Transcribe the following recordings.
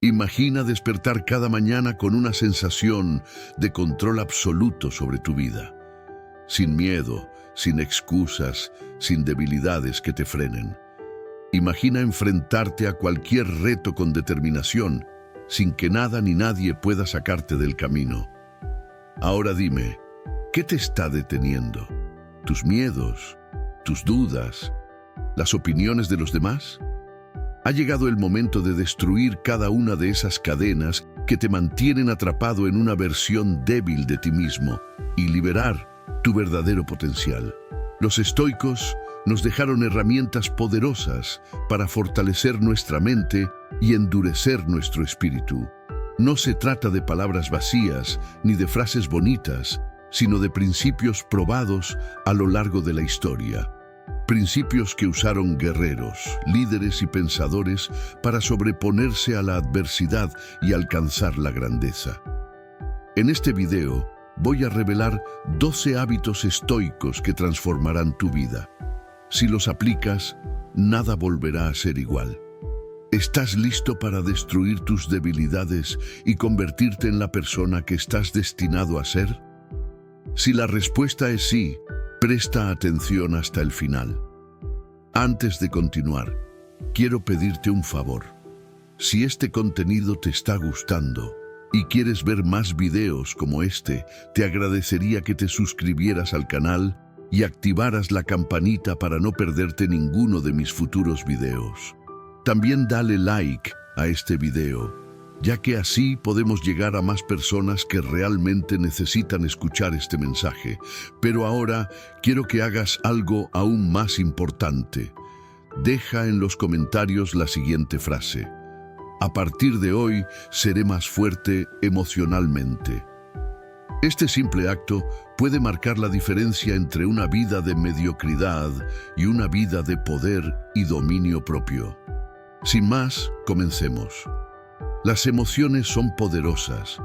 Imagina despertar cada mañana con una sensación de control absoluto sobre tu vida, sin miedo, sin excusas, sin debilidades que te frenen. Imagina enfrentarte a cualquier reto con determinación, sin que nada ni nadie pueda sacarte del camino. Ahora dime, ¿qué te está deteniendo? ¿Tus miedos? ¿Tus dudas? ¿Las opiniones de los demás? Ha llegado el momento de destruir cada una de esas cadenas que te mantienen atrapado en una versión débil de ti mismo y liberar tu verdadero potencial. Los estoicos nos dejaron herramientas poderosas para fortalecer nuestra mente y endurecer nuestro espíritu. No se trata de palabras vacías ni de frases bonitas, sino de principios probados a lo largo de la historia. Principios que usaron guerreros, líderes y pensadores para sobreponerse a la adversidad y alcanzar la grandeza. En este video voy a revelar 12 hábitos estoicos que transformarán tu vida. Si los aplicas, nada volverá a ser igual. ¿Estás listo para destruir tus debilidades y convertirte en la persona que estás destinado a ser? Si la respuesta es sí, presta atención hasta el final. Antes de continuar, quiero pedirte un favor. Si este contenido te está gustando y quieres ver más videos como este, te agradecería que te suscribieras al canal y activaras la campanita para no perderte ninguno de mis futuros videos. También dale like a este video, ya que así podemos llegar a más personas que realmente necesitan escuchar este mensaje. Pero ahora quiero que hagas algo aún más importante. Deja en los comentarios la siguiente frase: a partir de hoy seré más fuerte emocionalmente. Este simple acto puede marcar la diferencia entre una vida de mediocridad y una vida de poder y dominio propio. Sin más, comencemos. Las emociones son poderosas,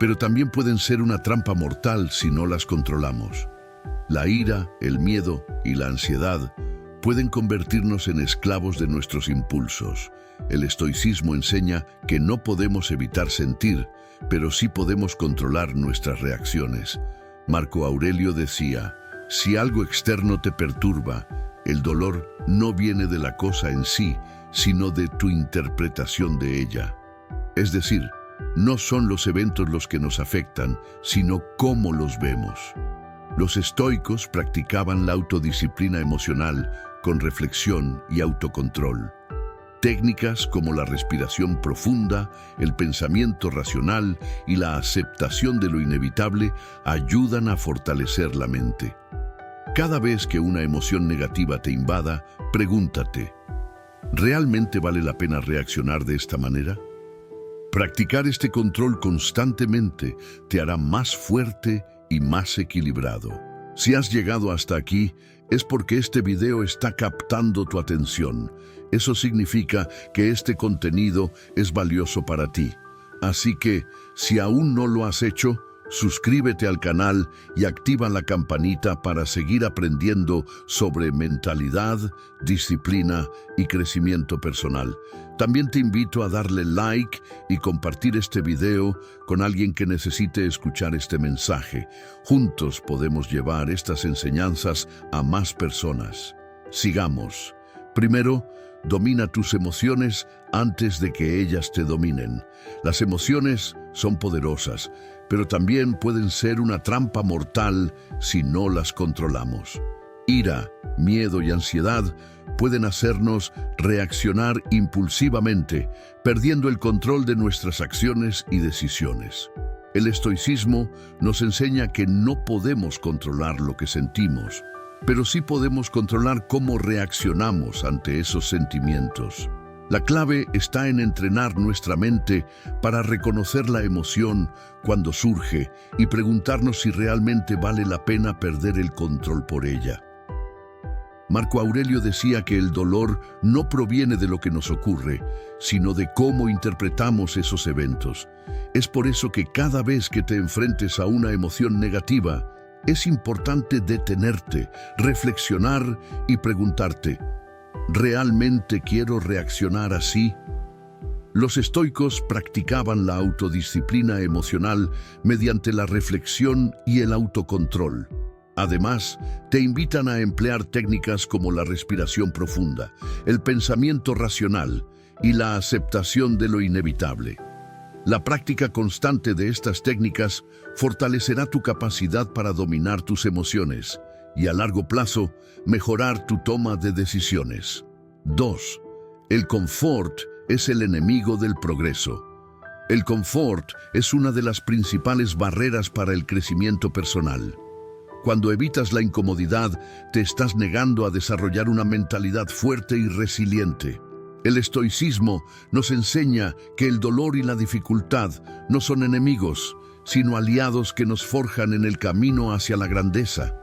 pero también pueden ser una trampa mortal si no las controlamos. La ira, el miedo y la ansiedad pueden convertirnos en esclavos de nuestros impulsos. El estoicismo enseña que no podemos evitar sentir, pero sí podemos controlar nuestras reacciones. Marco Aurelio decía: si algo externo te perturba, el dolor no viene de la cosa en sí, sino de tu interpretación de ella. Es decir, no son los eventos los que nos afectan, sino cómo los vemos. Los estoicos practicaban la autodisciplina emocional con reflexión y autocontrol. Técnicas como la respiración profunda, el pensamiento racional y la aceptación de lo inevitable ayudan a fortalecer la mente. Cada vez que una emoción negativa te invada, pregúntate: ¿realmente vale la pena reaccionar de esta manera? Practicar este control constantemente te hará más fuerte y más equilibrado. Si has llegado hasta aquí, es porque este video está captando tu atención. Eso significa que este contenido es valioso para ti. Así que, si aún no lo has hecho, suscríbete al canal y activa la campanita para seguir aprendiendo sobre mentalidad, disciplina y crecimiento personal. También te invito a darle like y compartir este video con alguien que necesite escuchar este mensaje. Juntos podemos llevar estas enseñanzas a más personas. Sigamos. Primero, domina tus emociones antes de que ellas te dominen. Las emociones son poderosas, pero también pueden ser una trampa mortal si no las controlamos. Ira, miedo y ansiedad pueden hacernos reaccionar impulsivamente, perdiendo el control de nuestras acciones y decisiones. El estoicismo nos enseña que no podemos controlar lo que sentimos, pero sí podemos controlar cómo reaccionamos ante esos sentimientos. La clave está en entrenar nuestra mente para reconocer la emoción cuando surge y preguntarnos si realmente vale la pena perder el control por ella. Marco Aurelio decía que el dolor no proviene de lo que nos ocurre, sino de cómo interpretamos esos eventos. Es por eso que cada vez que te enfrentes a una emoción negativa, es importante detenerte, reflexionar y preguntarte: ¿realmente quiero reaccionar así? Los estoicos practicaban la autodisciplina emocional mediante la reflexión y el autocontrol. Además, te invitan a emplear técnicas como la respiración profunda, el pensamiento racional y la aceptación de lo inevitable. La práctica constante de estas técnicas fortalecerá tu capacidad para dominar tus emociones y a largo plazo mejorar tu toma de decisiones. 2. El confort es el enemigo del progreso. El confort es una de las principales barreras para el crecimiento personal. Cuando evitas la incomodidad, te estás negando a desarrollar una mentalidad fuerte y resiliente. El estoicismo nos enseña que el dolor y la dificultad no son enemigos, sino aliados que nos forjan en el camino hacia la grandeza.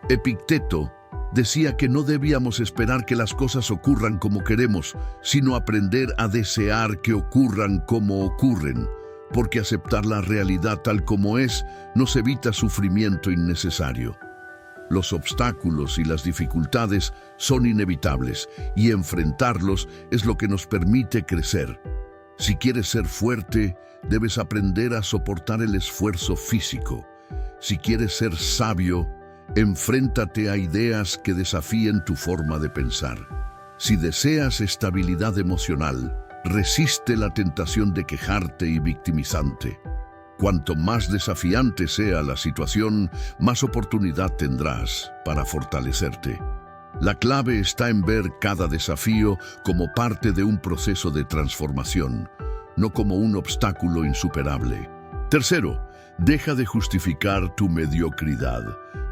Epicteto decía que no debíamos esperar que las cosas ocurran como queremos, sino aprender a desear que ocurran como ocurren, porque aceptar la realidad tal como es nos evita sufrimiento innecesario. Los obstáculos y las dificultades son inevitables y enfrentarlos es lo que nos permite crecer. Si quieres ser fuerte, debes aprender a soportar el esfuerzo físico. Si quieres ser sabio, enfréntate a ideas que desafíen tu forma de pensar. Si deseas estabilidad emocional, resiste la tentación de quejarte y victimizarte. Cuanto más desafiante sea la situación, más oportunidad tendrás para fortalecerte. La clave está en ver cada desafío como parte de un proceso de transformación, no como un obstáculo insuperable. Tercero, deja de justificar tu mediocridad.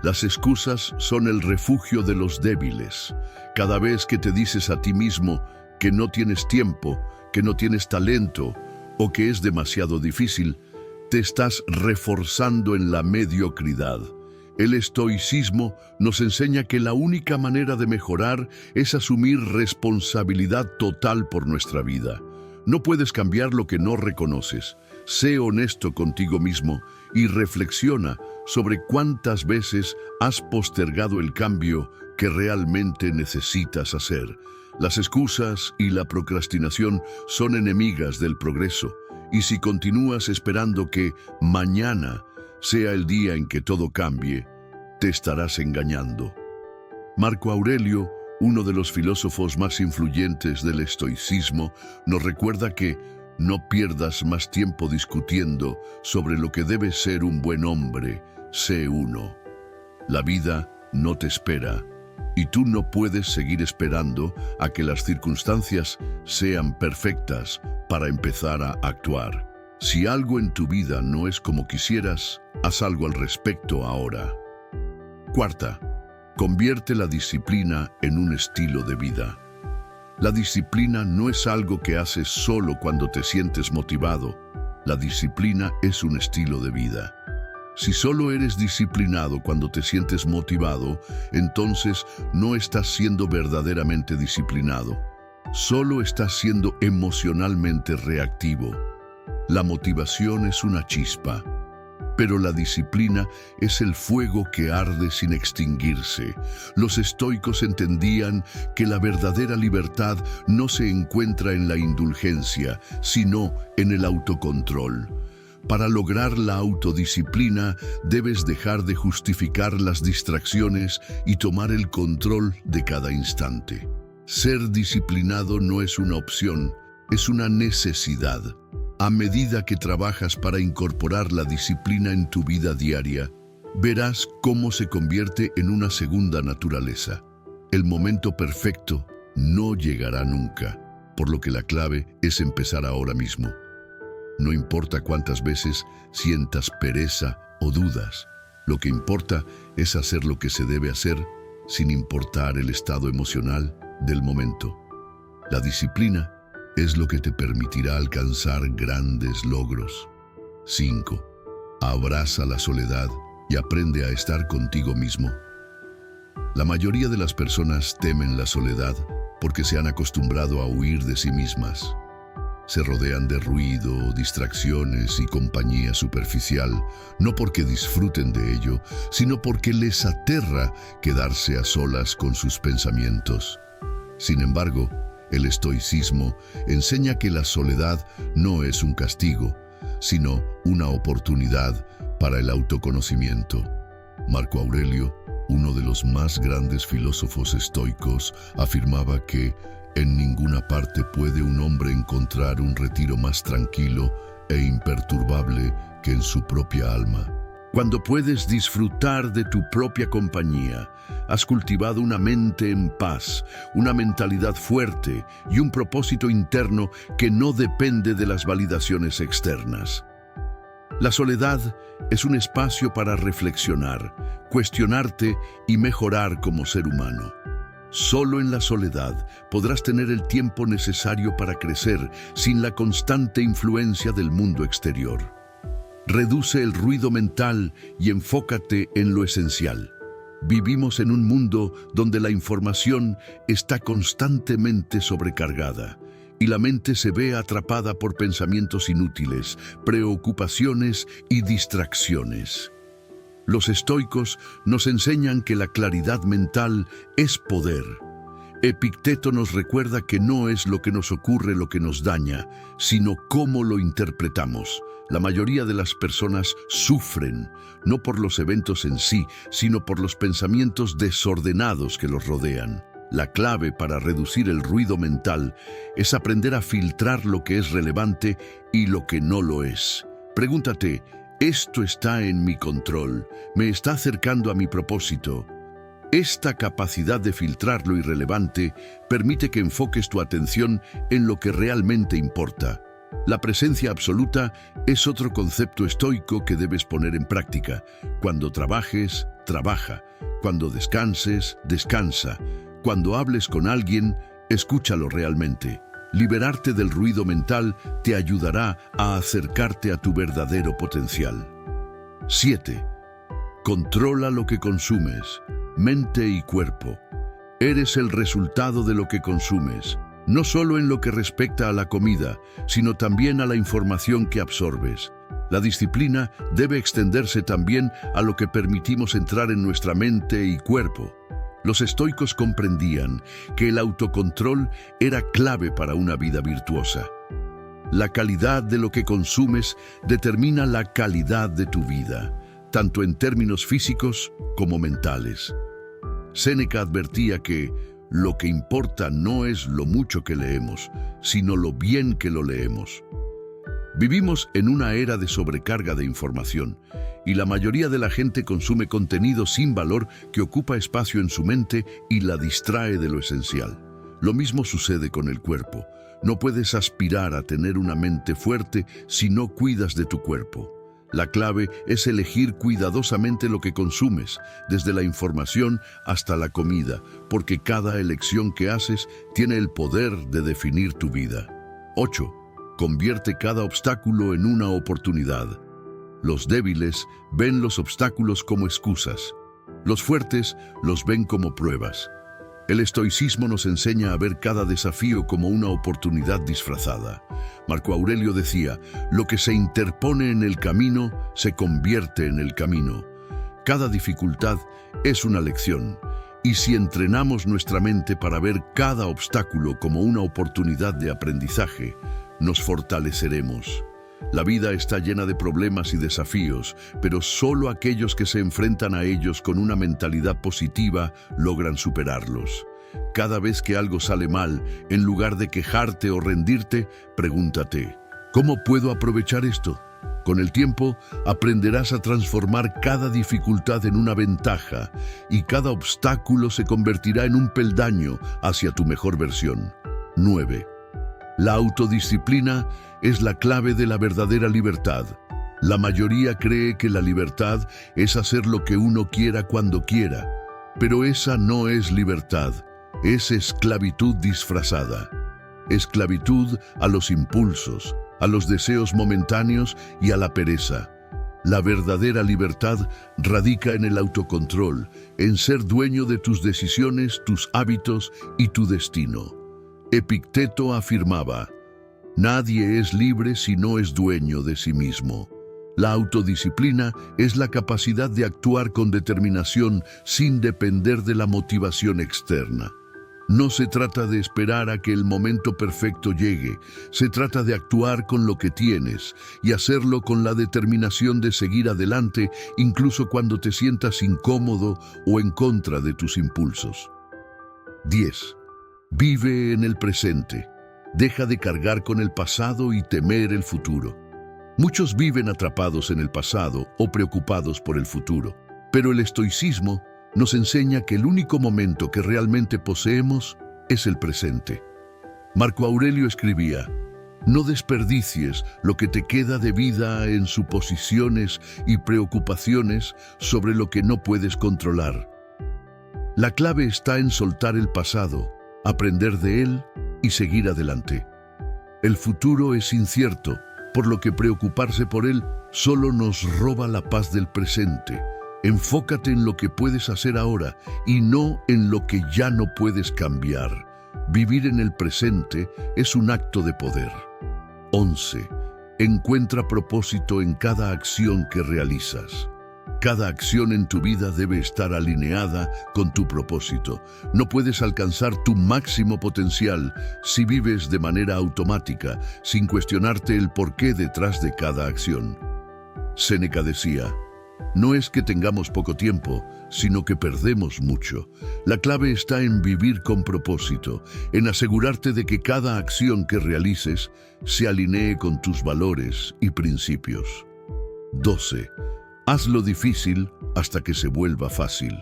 Las excusas son el refugio de los débiles. Cada vez que te dices a ti mismo que no tienes tiempo, que no tienes talento o que es demasiado difícil, te estás reforzando en la mediocridad. El estoicismo nos enseña que la única manera de mejorar es asumir responsabilidad total por nuestra vida. No puedes cambiar lo que no reconoces. Sé honesto contigo mismo y reflexiona sobre cuántas veces has postergado el cambio que realmente necesitas hacer. Las excusas y la procrastinación son enemigas del progreso, y si continúas esperando que mañana sea el día en que todo cambie, te estarás engañando. Marco Aurelio, uno de los filósofos más influyentes del estoicismo, nos recuerda que no pierdas más tiempo discutiendo sobre lo que debe ser un buen hombre, sé uno. La vida no te espera, y tú no puedes seguir esperando a que las circunstancias sean perfectas para empezar a actuar. Si algo en tu vida no es como quisieras, haz algo al respecto ahora. Cuarta, convierte la disciplina en un estilo de vida. La disciplina no es algo que haces solo cuando te sientes motivado. La disciplina es un estilo de vida. Si solo eres disciplinado cuando te sientes motivado, entonces no estás siendo verdaderamente disciplinado. Solo estás siendo emocionalmente reactivo. La motivación es una chispa, pero la disciplina es el fuego que arde sin extinguirse. Los estoicos entendían que la verdadera libertad no se encuentra en la indulgencia, sino en el autocontrol. Para lograr la autodisciplina, debes dejar de justificar las distracciones y tomar el control de cada instante. Ser disciplinado no es una opción, es una necesidad. A medida que trabajas para incorporar la disciplina en tu vida diaria, verás cómo se convierte en una segunda naturaleza. El momento perfecto no llegará nunca, por lo que la clave es empezar ahora mismo. No importa cuántas veces sientas pereza o dudas, lo que importa es hacer lo que se debe hacer sin importar el estado emocional del momento. La disciplina es lo que te permitirá alcanzar grandes logros. 5. Abraza la soledad y aprende a estar contigo mismo. La mayoría de las personas temen la soledad porque se han acostumbrado a huir de sí mismas. Se rodean de ruido, distracciones y compañía superficial, no porque disfruten de ello, sino porque les aterra quedarse a solas con sus pensamientos. Sin embargo, El estoicismo enseña que la soledad no es un castigo, sino una oportunidad para el autoconocimiento. Marco Aurelio, uno de los más grandes filósofos estoicos, afirmaba que en ninguna parte puede un hombre encontrar un retiro más tranquilo e imperturbable que en su propia alma. Cuando puedes disfrutar de tu propia compañía, has cultivado una mente en paz, una mentalidad fuerte y un propósito interno que no depende de las validaciones externas. La soledad es un espacio para reflexionar, cuestionarte y mejorar como ser humano. Solo en la soledad podrás tener el tiempo necesario para crecer sin la constante influencia del mundo exterior. Reduce el ruido mental y enfócate en lo esencial. Vivimos en un mundo donde la información está constantemente sobrecargada y la mente se ve atrapada por pensamientos inútiles, preocupaciones y distracciones. Los estoicos nos enseñan que la claridad mental es poder. Epicteto nos recuerda que no es lo que nos ocurre lo que nos daña, sino cómo lo interpretamos. La mayoría de las personas sufren, no por los eventos en sí, sino por los pensamientos desordenados que los rodean. La clave para reducir el ruido mental es aprender a filtrar lo que es relevante y lo que no lo es. Pregúntate, ¿esto está en mi control? ¿Me está acercando a mi propósito? Esta capacidad de filtrar lo irrelevante permite que enfoques tu atención en lo que realmente importa. La presencia absoluta es otro concepto estoico que debes poner en práctica. Cuando trabajes, trabaja. Cuando descanses, descansa. Cuando hables con alguien, escúchalo realmente. Liberarte del ruido mental te ayudará a acercarte a tu verdadero potencial. 7. Controla lo que consumes, mente y cuerpo. Eres el resultado de lo que consumes, no solo en lo que respecta a la comida, sino también a la información que absorbes. La disciplina debe extenderse también a lo que permitimos entrar en nuestra mente y cuerpo. Los estoicos comprendían que el autocontrol era clave para una vida virtuosa. La calidad de lo que consumes determina la calidad de tu vida, tanto en términos físicos como mentales. Séneca advertía que lo que importa no es lo mucho que leemos, sino lo bien que lo leemos. Vivimos en una era de sobrecarga de información y la mayoría de la gente consume contenido sin valor que ocupa espacio en su mente y la distrae de lo esencial. Lo mismo sucede con el cuerpo. No puedes aspirar a tener una mente fuerte si no cuidas de tu cuerpo. La clave es elegir cuidadosamente lo que consumes, desde la información hasta la comida, porque cada elección que haces tiene el poder de definir tu vida. 8. Convierte cada obstáculo en una oportunidad. Los débiles ven los obstáculos como excusas. Los fuertes los ven como pruebas. El estoicismo nos enseña a ver cada desafío como una oportunidad disfrazada. Marco Aurelio decía, lo que se interpone en el camino se convierte en el camino. Cada dificultad es una lección, y si entrenamos nuestra mente para ver cada obstáculo como una oportunidad de aprendizaje, nos fortaleceremos. La vida está llena de problemas y desafíos, pero solo aquellos que se enfrentan a ellos con una mentalidad positiva logran superarlos. Cada vez que algo sale mal, en lugar de quejarte o rendirte, pregúntate, ¿cómo puedo aprovechar esto? Con el tiempo, aprenderás a transformar cada dificultad en una ventaja y cada obstáculo se convertirá en un peldaño hacia tu mejor versión. 9. La autodisciplina es la clave de la verdadera libertad. La mayoría cree que la libertad es hacer lo que uno quiera cuando quiera, pero esa no es libertad, es esclavitud disfrazada. Esclavitud a los impulsos, a los deseos momentáneos y a la pereza. La verdadera libertad radica en el autocontrol, en ser dueño de tus decisiones, tus hábitos y tu destino. Epicteto afirmaba, nadie es libre si no es dueño de sí mismo. La autodisciplina es la capacidad de actuar con determinación sin depender de la motivación externa. No se trata de esperar a que el momento perfecto llegue, se trata de actuar con lo que tienes y hacerlo con la determinación de seguir adelante incluso cuando te sientas incómodo o en contra de tus impulsos. 10. Vive en el presente. Deja de cargar con el pasado y temer el futuro. Muchos viven atrapados en el pasado o preocupados por el futuro, pero el estoicismo nos enseña que el único momento que realmente poseemos es el presente. Marco Aurelio escribía: no desperdicies lo que te queda de vida en suposiciones y preocupaciones sobre lo que no puedes controlar. La clave está en soltar el pasado, aprender de él y seguir adelante. El futuro es incierto, por lo que preocuparse por él solo nos roba la paz del presente. Enfócate en lo que puedes hacer ahora y no en lo que ya no puedes cambiar. Vivir en el presente es un acto de poder. 11. Encuentra propósito en cada acción que realizas. Cada acción en tu vida debe estar alineada con tu propósito. No puedes alcanzar tu máximo potencial si vives de manera automática, sin cuestionarte el porqué detrás de cada acción. Séneca decía: no es que tengamos poco tiempo, sino que perdemos mucho. La clave está en vivir con propósito, en asegurarte de que cada acción que realices se alinee con tus valores y principios. 12. Haz lo difícil hasta que se vuelva fácil.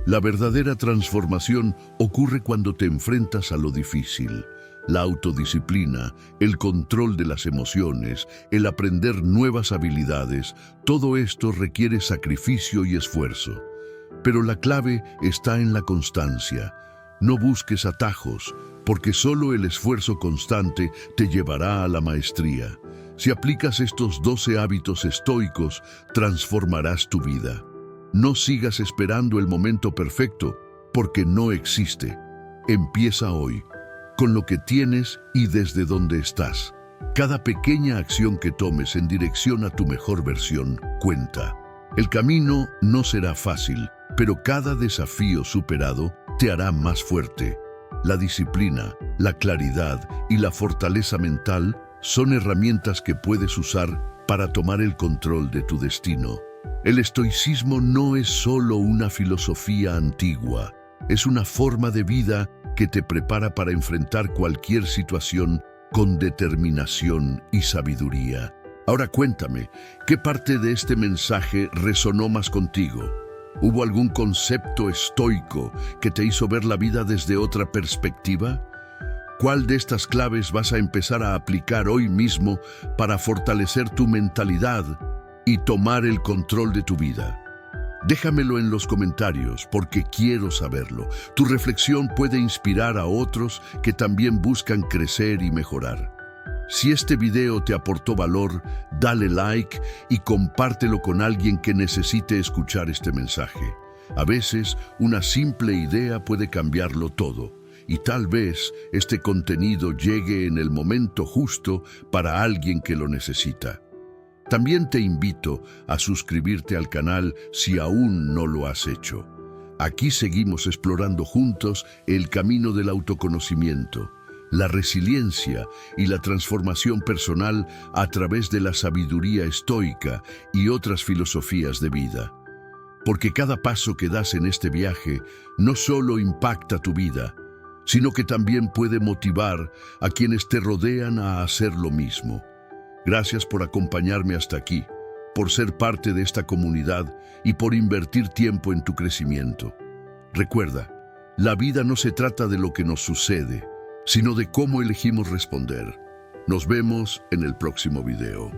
La verdadera transformación ocurre cuando te enfrentas a lo difícil. La autodisciplina, el control de las emociones, el aprender nuevas habilidades, todo esto requiere sacrificio y esfuerzo. Pero la clave está en la constancia. No busques atajos, porque solo el esfuerzo constante te llevará a la maestría. Si aplicas estos 12 hábitos estoicos, transformarás tu vida. No sigas esperando el momento perfecto, porque no existe. Empieza hoy, con lo que tienes y desde donde estás. Cada pequeña acción que tomes en dirección a tu mejor versión cuenta. El camino no será fácil, pero cada desafío superado te hará más fuerte. La disciplina, la claridad y la fortaleza mental son herramientas que puedes usar para tomar el control de tu destino. El estoicismo no es solo una filosofía antigua, es una forma de vida que te prepara para enfrentar cualquier situación con determinación y sabiduría. Ahora cuéntame, ¿qué parte de este mensaje resonó más contigo? ¿Hubo algún concepto estoico que te hizo ver la vida desde otra perspectiva? ¿Cuál de estas claves vas a empezar a aplicar hoy mismo para fortalecer tu mentalidad y tomar el control de tu vida? Déjamelo en los comentarios porque quiero saberlo. Tu reflexión puede inspirar a otros que también buscan crecer y mejorar. Si este video te aportó valor, dale like y compártelo con alguien que necesite escuchar este mensaje. A veces, una simple idea puede cambiarlo todo. Y tal vez este contenido llegue en el momento justo para alguien que lo necesita. También te invito a suscribirte al canal si aún no lo has hecho. Aquí seguimos explorando juntos el camino del autoconocimiento, la resiliencia y la transformación personal a través de la sabiduría estoica y otras filosofías de vida. Porque cada paso que das en este viaje no solo impacta tu vida, sino que también puede motivar a quienes te rodean a hacer lo mismo. Gracias por acompañarme hasta aquí, por ser parte de esta comunidad y por invertir tiempo en tu crecimiento. Recuerda, la vida no se trata de lo que nos sucede, sino de cómo elegimos responder. Nos vemos en el próximo video.